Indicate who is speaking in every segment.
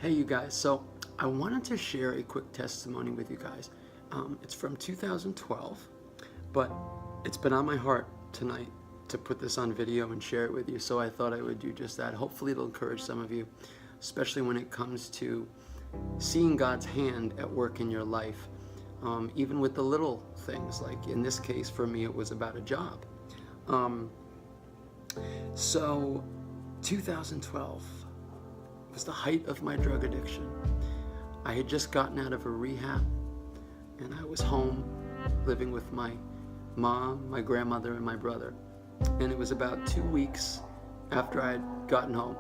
Speaker 1: Hey, you guys. So I wanted to share a quick testimony with you guys. It's from 2012, but it's been on my heart tonight to put this on video and share it with you. So I thought I would do just that. Hopefully it'll encourage some of you, especially when it comes to seeing God's hand at work in your life, even with the little things. Like in this case, for me, it was about a job. So 2012 was the height of my drug addiction. I had just gotten out of a rehab, and I was home living with my mom, my grandmother, and my brother. And it was about 2 weeks after I had gotten home,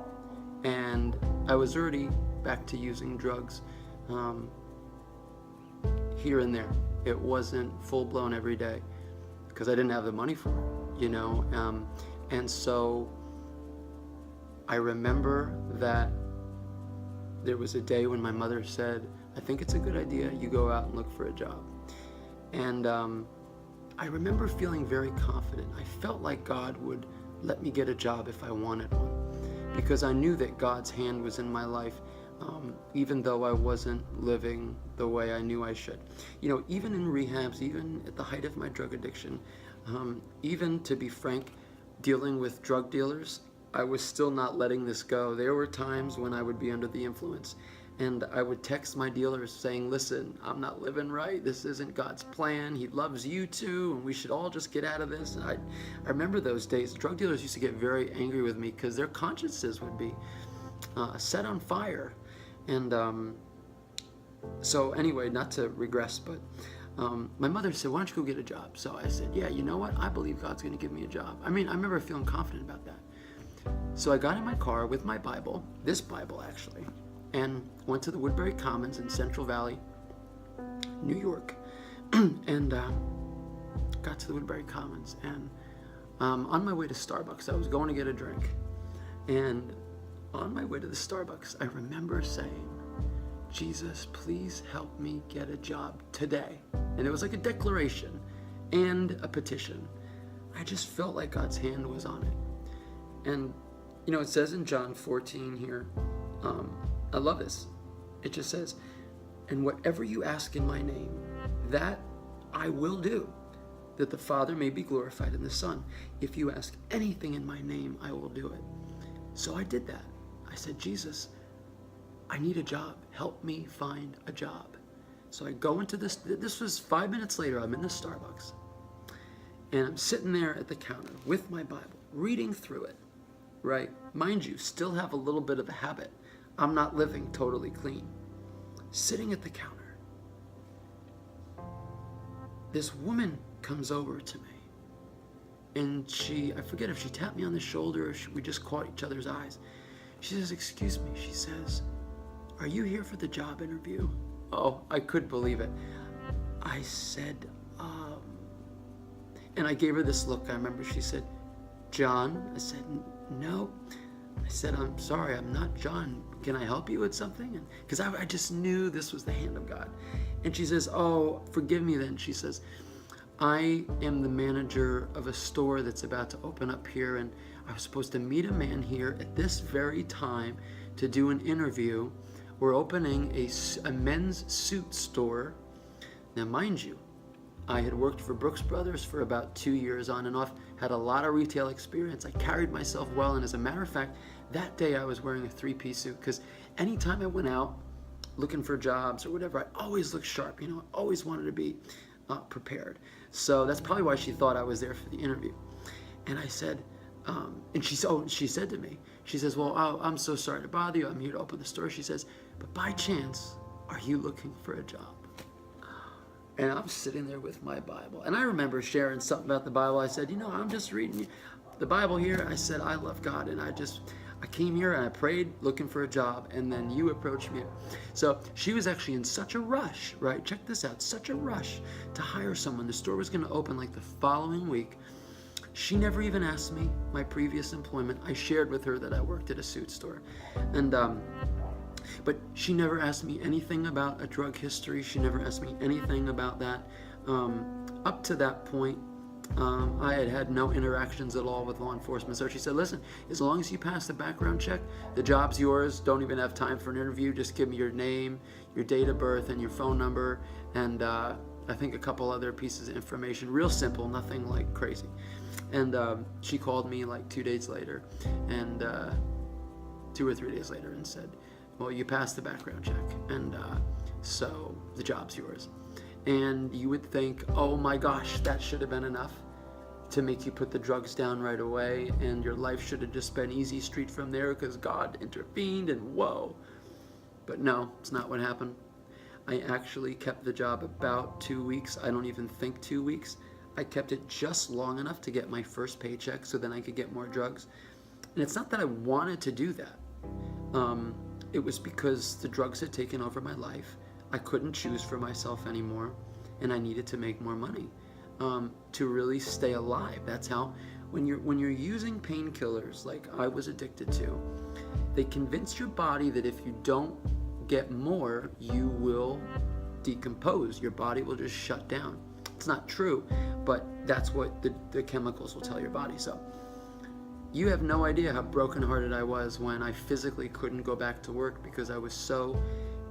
Speaker 1: and I was already back to using drugs here and there. It wasn't full-blown every day because I didn't have the money for it, and so I remember that there was a day when my mother said, I think it's a good idea you go out and look for a job. And I remember feeling very confident. I felt like God would let me get a job if I wanted one, because I knew that God's hand was in my life, even though I wasn't living the way I knew I should. Even in rehabs, even at the height of my drug addiction, even, to be frank, dealing with drug dealers, I was still not letting this go. There were times when I would be under the influence, and I would text my dealers saying, listen, I'm not living right. This isn't God's plan. He loves you too, and we should all just get out of this. And I remember those days. Drug dealers used to get very angry with me because their consciences would be set on fire. And so anyway, not to regress, but my mother said, why don't you go get a job? So I said, yeah, you know what? I believe God's going to give me a job. I remember feeling confident about that. So I got in my car with my Bible, this Bible actually, and went to the Woodbury Commons in Central Valley, New York, and got to the Woodbury Commons. And on my way to Starbucks, I was going to get a drink. And on my way to the Starbucks, I remember saying, Jesus, please help me get a job today. And it was like a declaration and a petition. I just felt like God's hand was on it. And, it says in John 14 here, I love this. It just says, and whatever you ask in my name, that I will do, that the Father may be glorified in the Son. If you ask anything in my name, I will do it. So I did that. I said, Jesus, I need a job. Help me find a job. So I go into this was 5 minutes later, I'm in the Starbucks. And I'm sitting there at the counter with my Bible, reading through it. Right? Mind you, still have a little bit of a habit. I'm not living totally clean. Sitting at the counter, this woman comes over to me, and I forget if she tapped me on the shoulder or we just caught each other's eyes. She says, excuse me. She says, are you here for the job interview? Oh, I couldn't believe it. I said, and I gave her this look. I remember she said, John. I said, no. I said, I'm sorry, I'm not John. Can I help you with something? Because I just knew this was the hand of God. And she says, oh, forgive me then. She says, I am the manager of a store that's about to open up here, and I was supposed to meet a man here at this very time to do an interview. We're opening a men's suit store. Now, mind you, I had worked for Brooks Brothers for about 2 years on and off, had a lot of retail experience. I carried myself well, and as a matter of fact, that day I was wearing a 3-piece suit because anytime I went out looking for jobs or whatever, I always looked sharp. I always wanted to be prepared. So that's probably why she thought I was there for the interview. And I said, and she said to me, she says, well, I'm so sorry to bother you. I'm here to open the store. She says, but by chance, are you looking for a job? And I'm sitting there with my Bible. And I remember sharing something about the Bible. I said, I'm just reading the Bible here. I said, I love God. And I came here and I prayed looking for a job. And then you approached me. So she was actually in such a rush, right? Check this out. Such a rush to hire someone. The store was going to open like the following week. She never even asked me my previous employment. I shared with her that I worked at a suit store. And, but she never asked me anything about a drug history. She never asked me anything about that. Up to that point, I had had no interactions at all with law enforcement. So she said, listen, as long as you pass the background check, the job's yours. Don't even have time for an interview. Just give me your name, your date of birth, and your phone number, and I think a couple other pieces of information. Real simple, nothing like crazy. And she called me like 2 days later, and 2 or 3 days later, and said, well, you passed the background check, and so the job's yours. And you would think, oh my gosh, that should have been enough to make you put the drugs down right away, and your life should have just been easy street from there because God intervened, and whoa. But no, it's not what happened. I actually kept the job about 2 weeks. I don't even think 2 weeks. I kept it just long enough to get my first paycheck so then I could get more drugs. And it's not that I wanted to do that. It was because the drugs had taken over my life. I couldn't choose for myself anymore, and I needed to make more money to really stay alive. That's how, when you're using painkillers like I was addicted to, they convince your body that if you don't get more, you will decompose. Your body will just shut down. It's not true, but that's what the chemicals will tell your body. So you have no idea how brokenhearted I was when I physically couldn't go back to work because I was so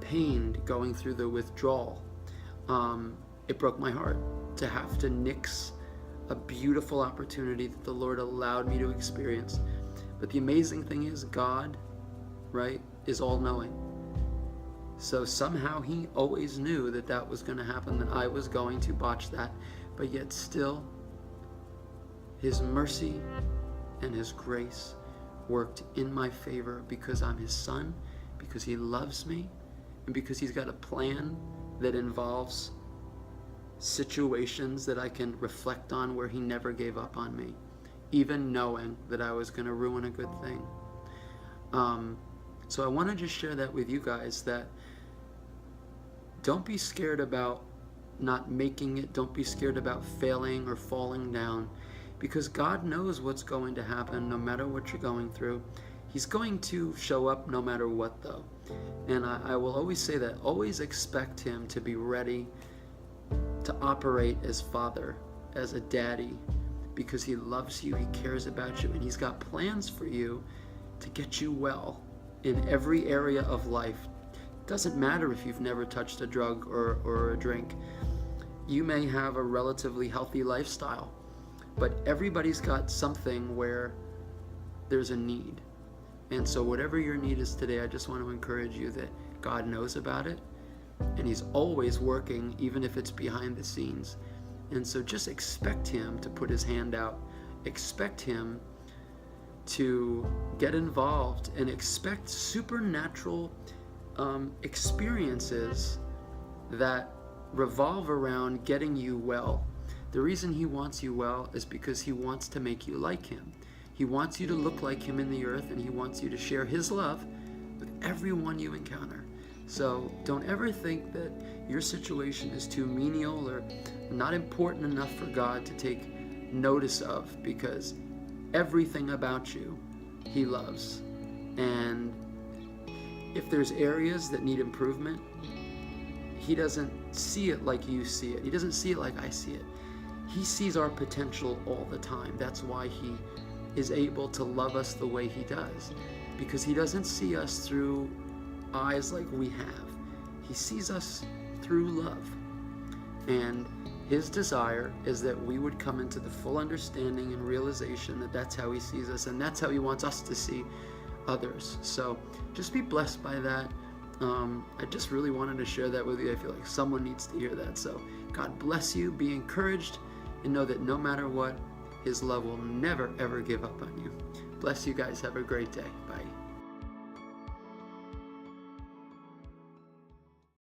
Speaker 1: pained going through the withdrawal. It broke my heart to have to nix a beautiful opportunity that the Lord allowed me to experience. But the amazing thing is God, right, is all-knowing. So somehow he always knew that that was going to happen, that I was going to botch that. But yet still, his mercy and his grace worked in my favor because I'm his son, because he loves me, and because he's got a plan that involves situations that I can reflect on where he never gave up on me, even knowing that I was going to ruin a good thing. So I want to just share that with you guys, that don't be scared about not making it. Don't be scared about failing or falling down, because God knows what's going to happen no matter what you're going through. He's going to show up no matter what, though. And I will always say that. Always expect him to be ready to operate as Father, as a daddy, because he loves you, he cares about you, and he's got plans for you to get you well in every area of life. It doesn't matter if you've never touched a drug or a drink. You may have a relatively healthy lifestyle, but everybody's got something where there's a need. And so whatever your need is today, I just want to encourage you that God knows about it, and he's always working, even if it's behind the scenes. And so just expect him to put his hand out. Expect him to get involved, and expect supernatural experiences that revolve around getting you well. The reason he wants you well is because he wants to make you like him. He wants you to look like him in the earth, and he wants you to share his love with everyone you encounter. So don't ever think that your situation is too menial or not important enough for God to take notice of, because everything about you he loves. And if there's areas that need improvement, he doesn't see it like you see it. He doesn't see it like I see it. He sees our potential all the time. That's why he is able to love us the way he does, because he doesn't see us through eyes like we have. He sees us through love. And his desire is that we would come into the full understanding and realization that that's how he sees us, and that's how he wants us to see others. So just be blessed by that. I just really wanted to share that with you. I feel like someone needs to hear that. So God bless you. Be encouraged, and know that no matter what, his love will never, ever give up on you. Bless you guys. Have a great day. Bye.